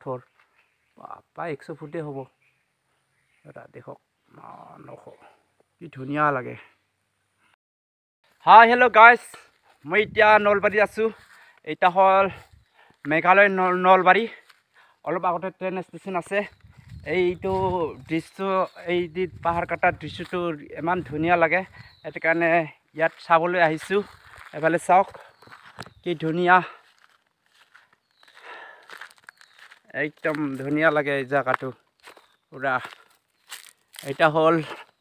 পাথৰ প্ৰায় 100 ফুটে হ'ব এটা দেখক 900 কি ধুনীয়া লাগে হাই হেল্ল' গাইজ মই এতিয়া নলবাৰী আছোঁ এটা হ'ল মেঘালয় নলবাৰী অলপ আগতে ট্ৰেইন ষ্টেচন আছে এইটো দৃশ্য এই পাহাৰ কাটাৰ দৃশ্যটো ইমান ধুনীয়া লাগে সেইটো কাৰণে ইয়াত চাবলৈ আহিছোঁ এফালে চাওক কি ধুনীয়া একদম ধুনীয়া লাগে এই জায়গাটো পুৰা এটা হ'ল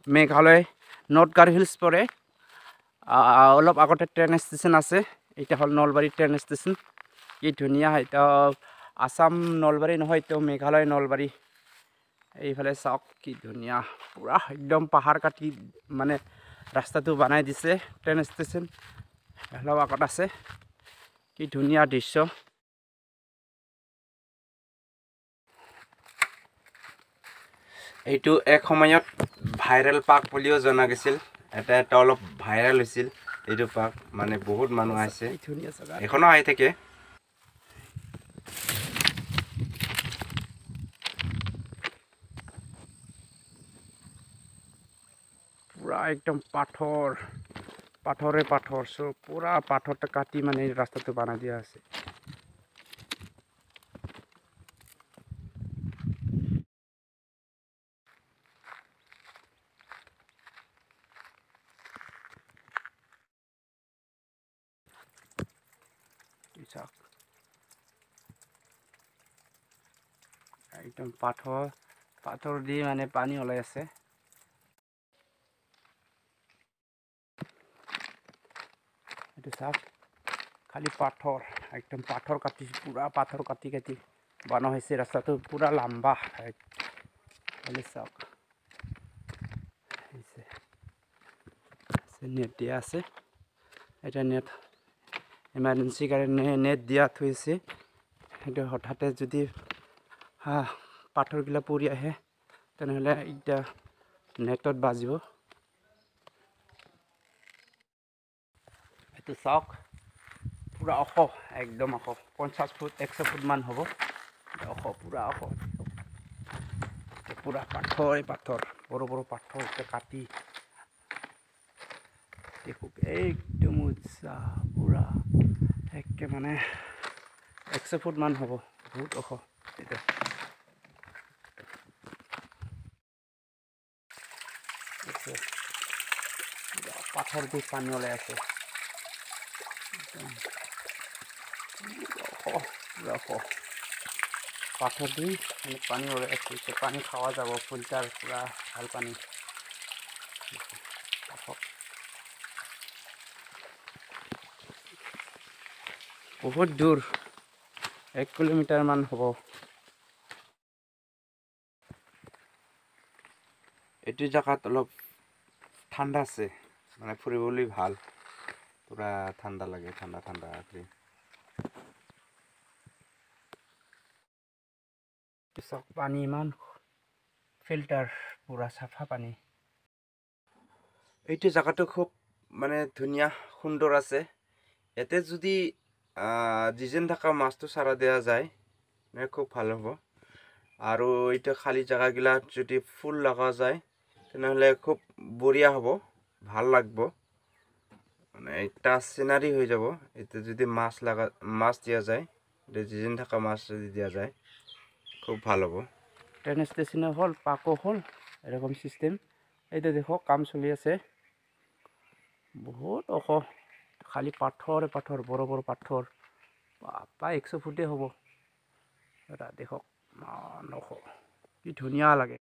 মেঘালয় নৰ্থ গাৰো হিলছ পৰে অলপ আগতে ট্ৰেইন ষ্টেচন আছে এটা হ'ল নলবাৰী ট্ৰেইন ষ্টেচন কি ধুনীয়া এটা আসাম নলবাৰী নহয় তো মেঘালয় নলবাৰী এইফালে চাওক কি ধুনীয়া পুৰা একদম পাহাৰ কাটি মানে ৰাস্তাটো বনাই দিছে ট্ৰেইন ষ্টেচন অলপ আগত আছে কি ধুনীয়া দৃশ্য এইটো এক সময়ত ভাইৰেল পাৰ্ক বুলিও জনা গৈছিল এটা অলপ ভাইৰেল হৈছিল এইটো পাৰ্ক মানে বহুত মানুহ আহিছে এখনো আহি থাকে পুৰা একদম পাথৰে পাথৰ সব পুৰা পাথৰটা কাটি মানে ৰাস্তাটো বনাই দিয়া আছে একদম পাথৰ দি মানে পানী ওলাই আছে এইটো চাওক খালি পাথৰ একদম পাথৰ কাটি পুৰা পাথৰ কাটি বনোৱা হৈছে ৰাস্তাটো পুৰা লম্বা খালি চাওক নেট দিয়া আছে এটা নেট ইমাৰ্জেঞ্চি কাৰণে নেট দিয়া থৈছে সেইটো হঠাতে যদি পাথৰগিলা পৰি আহে তেনেহ'লে এতিয়া নেটত বাজিব এইটো চাওক পুৰা ওখ একদম ওখ 50 ফুট 100 ফুট মান হ'ব ওখ পুৰা ওখ পুৰা পাথৰ বড় বড় পাথৰ কাটি দেখুক একদম উচ্চা পুৰা একে মানে 100 ফুট মান হ'ব বহুত ওখ এটা পাথৰ দি পানী ওলাই আছে পাথৰ দি পানী ওলাই আছে পানী খাওয়া যাব ফিল্টাৰ পুৰা ভাল পানী বহুত দূৰ 1 কিলোমিটাৰ মান হ'ব এইটো জায়গাত অলপ ঠাণ্ডা আছে মানে ফুৰিবলৈ ভাল পুৰা ঠাণ্ডা লাগে ঠাণ্ডা চক পানী ইমান ফিল্টাৰ পুৰা চাফা পানী এইটো জায়গাটো খুব মানে ধুনীয়া সুন্দৰ আছে এতে যদি ডিজাইন থকা মাছটো সাৰা দেয়া যায় মানে খুব ভালো হ'ব আৰু এটা খালি জায়গাগুলা যদি ফুল লাগা যায় তেনেহলে খুব বঢ়িয়া হ'ব ভাল লাগব মানে একটা সিনারি হয়ে যাব এতে যদি মাছ দিয়া যায় ডিজাইন থাকা মাছ যদি দিয়া যায় খুব ভালো হ'ব ট্রেন স্টেশনে হল পাকো হল এরকম সিস্টেম এইটা দেখো কাম চলি আছে বহুত ওখ খালি পাথর বড় বড় পাথর প্রায় 100 ফুটে হ'ব এটা দেখক 900 কি ধুনীয়া লাগে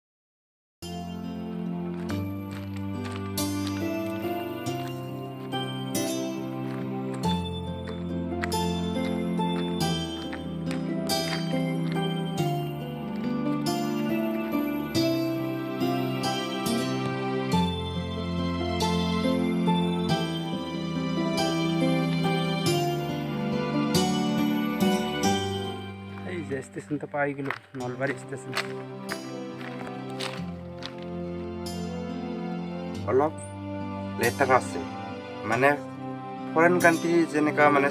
স্টেশন তো পাই গেল নলবাৰী স্টেশন অলপ লেটাৰ আছে মানে ফৰেন কান্ট্ৰি যেনেকা মানে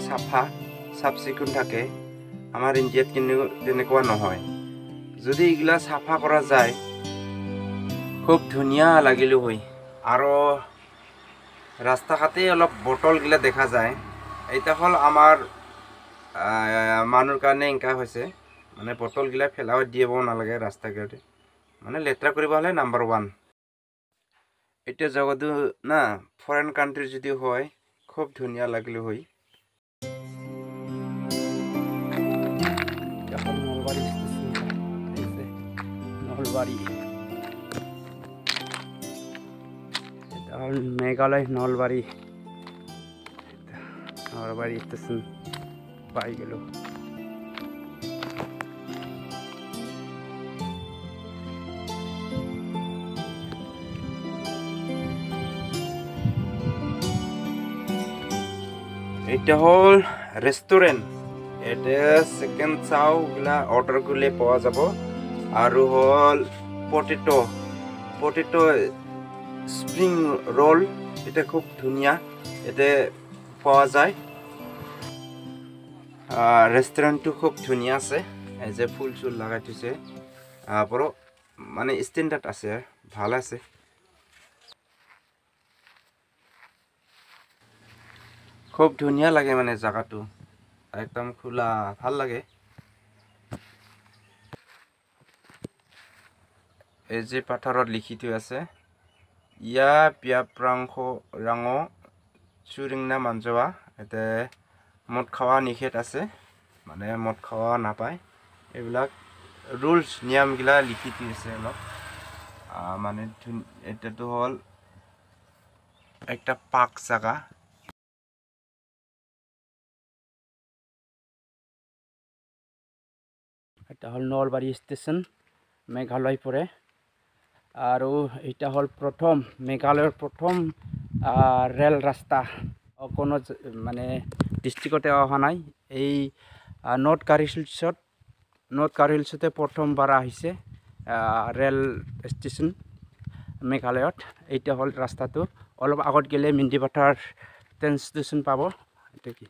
সাফ চিকুণ থাকে আমাৰ ইণ্ডিয়াত কিন্তু তেনেকুৱা নহয় যদি এইগিলা চাফা কৰা যায় খুব ধুনীয়া লাগিল হয়। আৰু ৰাস্তা ঘাটে অলপ বটলগিলা দেখা যায়। এইটা হ'ল আমাৰ মানুহৰ কাৰণে এনেকা হৈছে, মানে বটলগিলা পেলাব দিব নালাগে ৰাস্তা ঘাটে, মানে লেতেৰা কৰিব হ'লে নাম্বাৰ 1। এতিয়া জগতো না ফৰেন কাণ্ট্ৰি যদি হয় খুব ধুনীয়া লাগিল হয়। নলবাৰী মেঘালয় নলবাৰী স্টেশন পাই গেল। এটা হল রেস্টুরেন্ট, এটা চিকেন চাও গুলা অর্ডার করলে পাওয়া যাব। আর হল পটেটো স্প্রিং রোল, এটা খুব ধুনিয়া, এতে পাওয়া যায়। রেস্টুরেন্টটো খুব ধুনিয়া আছে, এই যে ফুল চুল লাগাই থৈছে, পুরো মানে স্ট্যান্ডার্ড আছে, ভাল আছে। খুব ধুনীয়া লাগে মানে জায়গাটো, একদম খোলা, ভাল লাগে। এই যে পাথৰত লিখি থৈ আছে, ইয়া পিয়াপ্ৰাং চুৰিংনা মাঞ্জোৱা, এতে মদ খাওয়া নিষেধ আছে, মানে মদ খাওয়া নাপায়। এইবিলাক ৰুলছ নিয়মগিলা লিখি থৈ আছে অলপ। মানে এটাতো হল একটা পাক জাগা। এটা হল নলবাৰী স্টেশন, মেঘালয় পৰে। আৰু এটা হল প্ৰথম মেঘালয়ৰ প্ৰথম ৰেল ৰাস্তা, কোনো মানে ডিষ্ট্ৰিক্টতে অহা নাই। এই নৰ্থ কাৰ্বি-হিলছতে প্ৰথমবাৰ আহিছে ৰেল ষ্টেচন মেঘালয়ত। এইটা হল ৰাস্তাটো, অলপ আগত গেলে মিণ্ডিপাথাৰ ট্ৰেইন ষ্টেচন পাব। এইটো কি